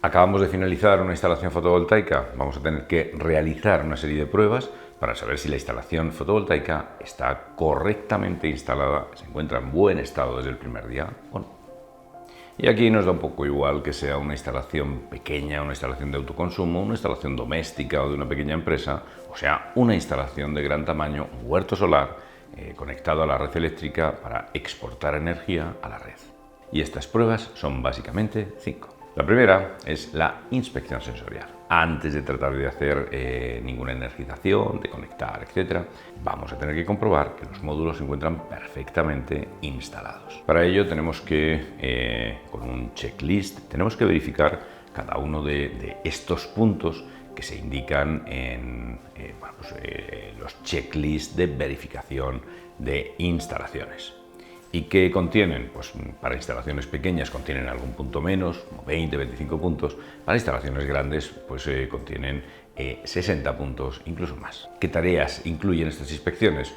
Acabamos de finalizar una instalación fotovoltaica, vamos a tener que realizar una serie de pruebas para saber si la instalación fotovoltaica está correctamente instalada, se encuentra en buen estado desde el primer día o no. Y aquí nos da un poco igual que sea una instalación pequeña, una instalación de autoconsumo, una instalación doméstica o de una pequeña empresa, o sea, una instalación de gran tamaño, un huerto solar conectado a la red eléctrica para exportar energía a la red. Y estas pruebas son básicamente 5. La primera es la inspección sensorial. Antes de tratar de hacer ninguna energización, de conectar, etc., vamos a tener que comprobar que los módulos se encuentran perfectamente instalados. Para ello tenemos que, con un checklist, tenemos que verificar cada uno de estos puntos que se indican en los checklists de verificación de instalaciones. ¿Y qué contienen? Pues para instalaciones pequeñas contienen algún punto menos, como 20, 25 puntos. Para instalaciones grandes pues contienen 60 puntos, incluso más. ¿Qué tareas incluyen estas inspecciones?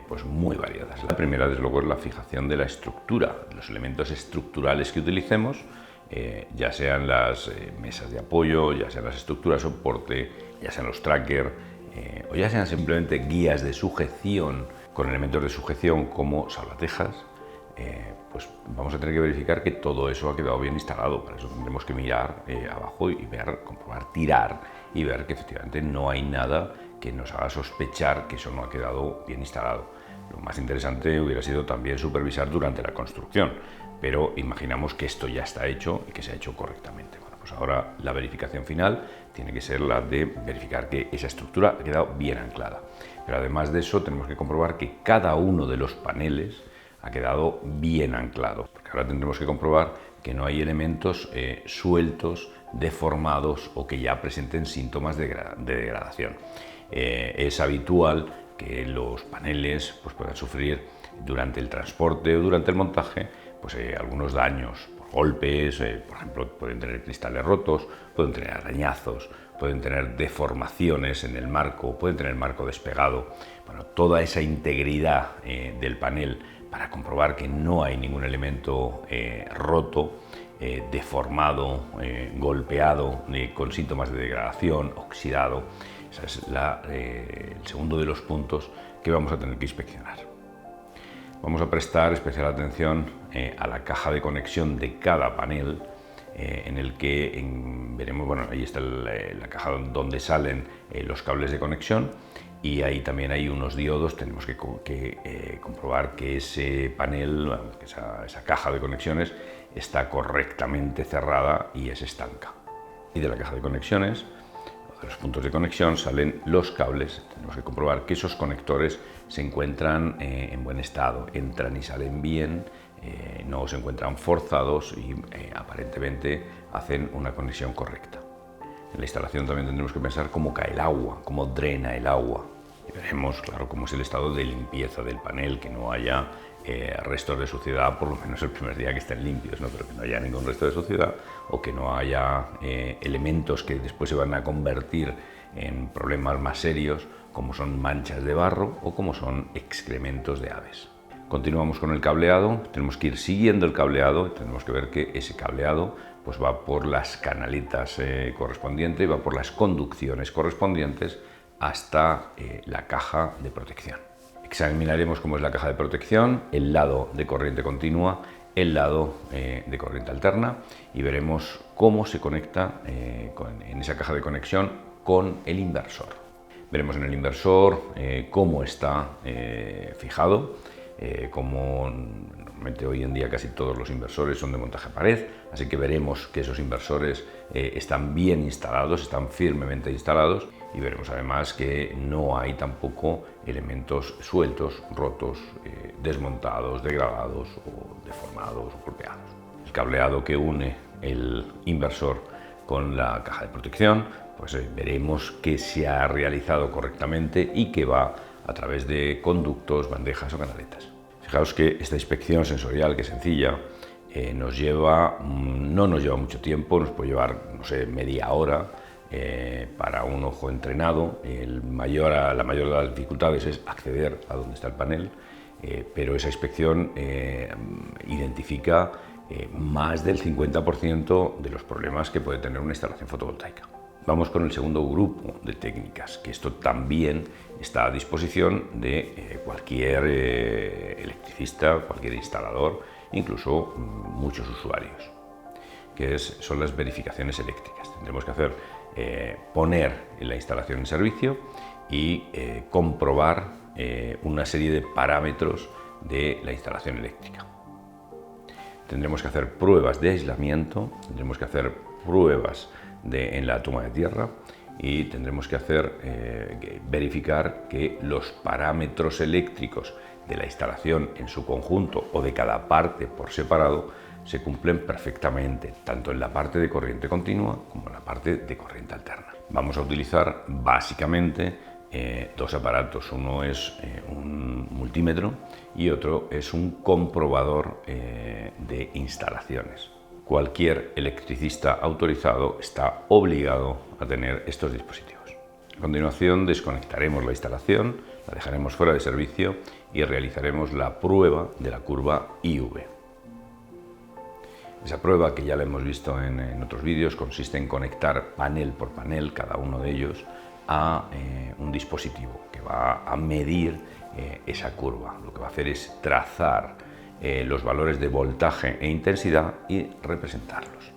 Pues muy variadas. La primera, desde luego, es la fijación de la estructura, los elementos estructurales que utilicemos, ya sean las mesas de apoyo, ya sean las estructuras de soporte, ya sean los trackers, o ya sean simplemente guías de sujeción con elementos de sujeción como salvatejas, pues vamos a tener que verificar que todo eso ha quedado bien instalado. Para eso tendremos que mirar abajo y ver, comprobar, tirar y ver que efectivamente no hay nada que nos haga sospechar que eso no ha quedado bien instalado. Lo más interesante hubiera sido también supervisar durante la construcción, pero imaginamos que esto ya está hecho y que se ha hecho correctamente. Bueno, pues ahora la verificación final tiene que ser la de verificar que esa estructura ha quedado bien anclada. Pero además de eso tenemos que comprobar que cada uno de los paneles ha quedado bien anclado, porque ahora tendremos que comprobar que no hay elementos sueltos, deformados o que ya presenten síntomas de degradación. Es habitual que los paneles pues, puedan sufrir durante el transporte o durante el montaje pues, algunos daños por golpes, por ejemplo, pueden tener cristales rotos, pueden tener arañazos, pueden tener deformaciones en el marco, pueden tener marco despegado. Bueno, toda esa integridad del panel para comprobar que no hay ningún elemento roto, deformado, golpeado, con síntomas de degradación, oxidado. Ese es el segundo de los puntos que vamos a tener que inspeccionar. Vamos a prestar especial atención a la caja de conexión de cada panel, en el que veremos, bueno, ahí está la caja donde salen los cables de conexión, y ahí también hay unos diodos. Tenemos que comprobar que ese panel, que esa caja de conexiones está correctamente cerrada y es estanca. Y de la caja de conexiones, de los puntos de conexión, salen los cables. Tenemos que comprobar que esos conectores se encuentran en buen estado, entran y salen bien, no se encuentran forzados y aparentemente hacen una conexión correcta. En la instalación también tendremos que pensar cómo cae el agua, cómo drena el agua. Y veremos, claro, cómo es el estado de limpieza del panel, que no haya restos de suciedad, por lo menos el primer día que estén limpios, ¿no? Pero que no haya ningún resto de suciedad, o que no haya elementos que después se van a convertir en problemas más serios, como son manchas de barro o como son excrementos de aves. Continuamos con el cableado. Tenemos que ir siguiendo el cableado, tenemos que ver que ese cableado pues va por las canaletas correspondientes, va por las conducciones correspondientes hasta la caja de protección. Examinaremos cómo es la caja de protección, el lado de corriente continua, el lado de corriente alterna, y veremos cómo se conecta en esa caja de conexión con el inversor. Veremos en el inversor cómo está fijado, como normalmente hoy en día casi todos los inversores son de montaje a pared, así que veremos que esos inversores están bien instalados, están firmemente instalados, y veremos además que no hay tampoco elementos sueltos, rotos, desmontados, degradados o deformados o golpeados. El cableado que une el inversor con la caja de protección, pues veremos que se ha realizado correctamente y que va a través de conductos, bandejas o canaletas. Fijaos que esta inspección sensorial, que es sencilla, no nos lleva mucho tiempo, nos puede llevar, no sé, media hora. Para un ojo entrenado, la mayor de las dificultades es acceder a donde está el panel, pero esa inspección identifica más del 50% de los problemas que puede tener una instalación fotovoltaica. Vamos con el segundo grupo de técnicas, que esto también está a disposición de cualquier electricista, cualquier instalador, incluso muchos usuarios, que son las verificaciones eléctricas. Tendremos que hacer poner la instalación en servicio y comprobar una serie de parámetros de la instalación eléctrica. Tendremos que hacer pruebas de aislamiento, tendremos que hacer pruebas en la toma de tierra y tendremos que verificar que los parámetros eléctricos de la instalación en su conjunto o de cada parte por separado se cumplen perfectamente, tanto en la parte de corriente continua como en la parte de corriente alterna. Vamos a utilizar básicamente dos aparatos. Uno es un multímetro y otro es un comprobador de instalaciones. Cualquier electricista autorizado está obligado a tener estos dispositivos. A continuación desconectaremos la instalación, la dejaremos fuera de servicio y realizaremos la prueba de la curva IV. Esa prueba, que ya la hemos visto en otros vídeos, consiste en conectar panel por panel, cada uno de ellos, a un dispositivo que va a medir esa curva. Lo que va a hacer es trazar los valores de voltaje e intensidad y representarlos.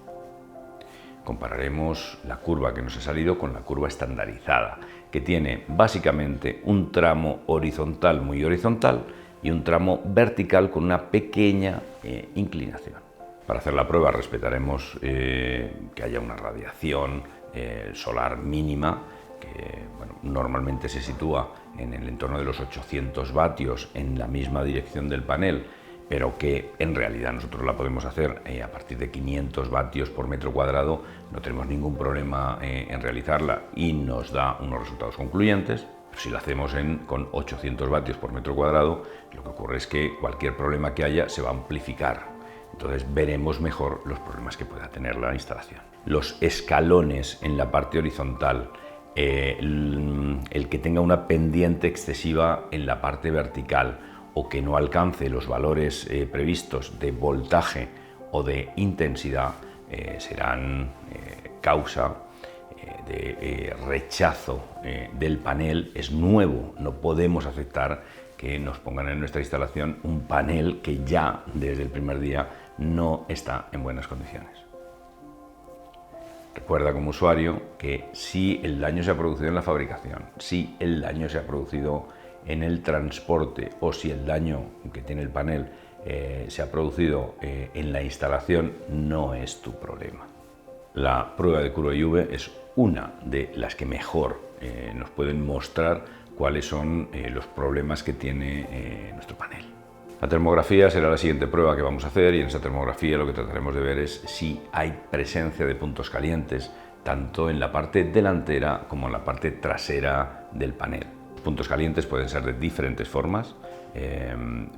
Compararemos la curva que nos ha salido con la curva estandarizada, que tiene básicamente un tramo horizontal muy horizontal y un tramo vertical con una pequeña inclinación. Para hacer la prueba respetaremos que haya una radiación solar mínima, que normalmente se sitúa en el entorno de los 800 vatios en la misma dirección del panel, pero que en realidad nosotros la podemos hacer a partir de 500 vatios por metro cuadrado. No tenemos ningún problema en realizarla y nos da unos resultados concluyentes. Pero si la hacemos con 800 vatios por metro cuadrado, lo que ocurre es que cualquier problema que haya se va a amplificar. Entonces veremos mejor los problemas que pueda tener la instalación. Los escalones en la parte horizontal, el que tenga una pendiente excesiva en la parte vertical o que no alcance los valores previstos de voltaje o de intensidad, serán causa de rechazo del panel. Es nuevo, no podemos aceptar que nos pongan en nuestra instalación un panel que ya desde el primer día no está en buenas condiciones. Recuerda como usuario que si el daño se ha producido en la fabricación, si el daño se ha producido en el transporte o si el daño que tiene el panel se ha producido en la instalación, no es tu problema. La prueba de curva IV es una de las que mejor nos pueden mostrar cuáles son los problemas que tiene nuestro panel. La termografía será la siguiente prueba que vamos a hacer, y en esa termografía lo que trataremos de ver es si hay presencia de puntos calientes tanto en la parte delantera como en la parte trasera del panel. Puntos calientes pueden ser de diferentes formas,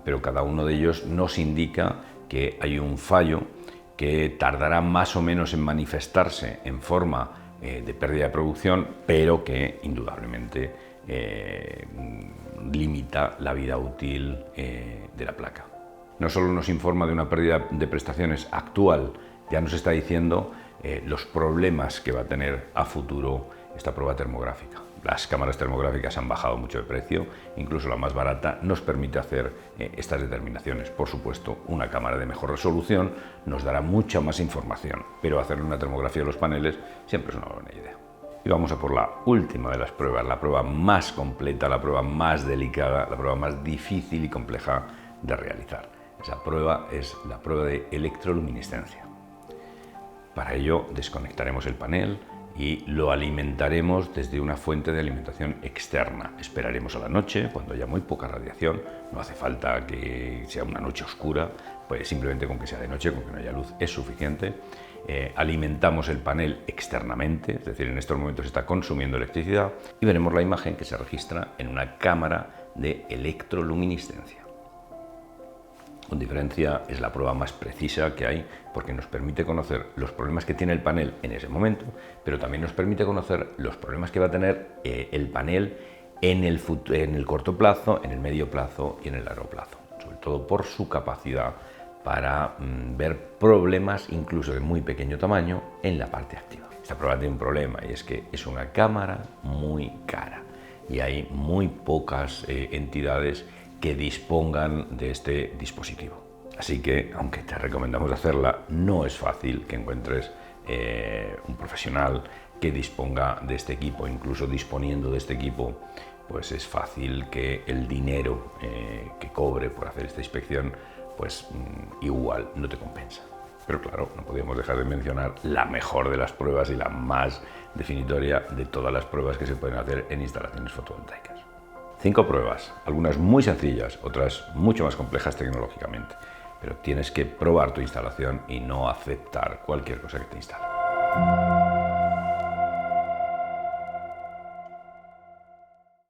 pero cada uno de ellos nos indica que hay un fallo que tardará más o menos en manifestarse en forma de pérdida de producción, pero que indudablemente limita la vida útil de la placa. No solo nos informa de una pérdida de prestaciones actual, ya nos está diciendo los problemas que va a tener a futuro esta prueba termográfica. Las cámaras termográficas han bajado mucho de precio, incluso la más barata nos permite hacer estas determinaciones. Por supuesto, una cámara de mejor resolución nos dará mucha más información, pero hacer una termografía de los paneles siempre es una buena idea. Y vamos a por la última de las pruebas, la prueba más completa, la prueba más delicada, la prueba más difícil y compleja de realizar. Esa prueba es la prueba de electroluminiscencia. Para ello desconectaremos el panel y lo alimentaremos desde una fuente de alimentación externa. Esperaremos a la noche, cuando haya muy poca radiación. No hace falta que sea una noche oscura, pues simplemente con que sea de noche, con que no haya luz, es suficiente. Alimentamos el panel externamente, es decir, en estos momentos está consumiendo electricidad, y veremos la imagen que se registra en una cámara de electroluminiscencia. Con diferencia es la prueba más precisa que hay, porque nos permite conocer los problemas que tiene el panel en ese momento, pero también nos permite conocer los problemas que va a tener el panel en el corto plazo, en el medio plazo y en el largo plazo, sobre todo por su capacidad para ver problemas, incluso de muy pequeño tamaño, en la parte activa. Esta prueba tiene un problema y es que es una cámara muy cara y hay muy pocas entidades que dispongan de este dispositivo. Así que, aunque te recomendamos hacerla, no es fácil que encuentres un profesional que disponga de este equipo. Incluso disponiendo de este equipo, pues es fácil que el dinero que cobre por hacer esta inspección, pues igual no te compensa. Pero claro, no podíamos dejar de mencionar la mejor de las pruebas y la más definitoria de todas las pruebas que se pueden hacer en instalaciones fotovoltaicas. 5 pruebas, algunas muy sencillas, otras mucho más complejas tecnológicamente, pero tienes que probar tu instalación y no aceptar cualquier cosa que te instale.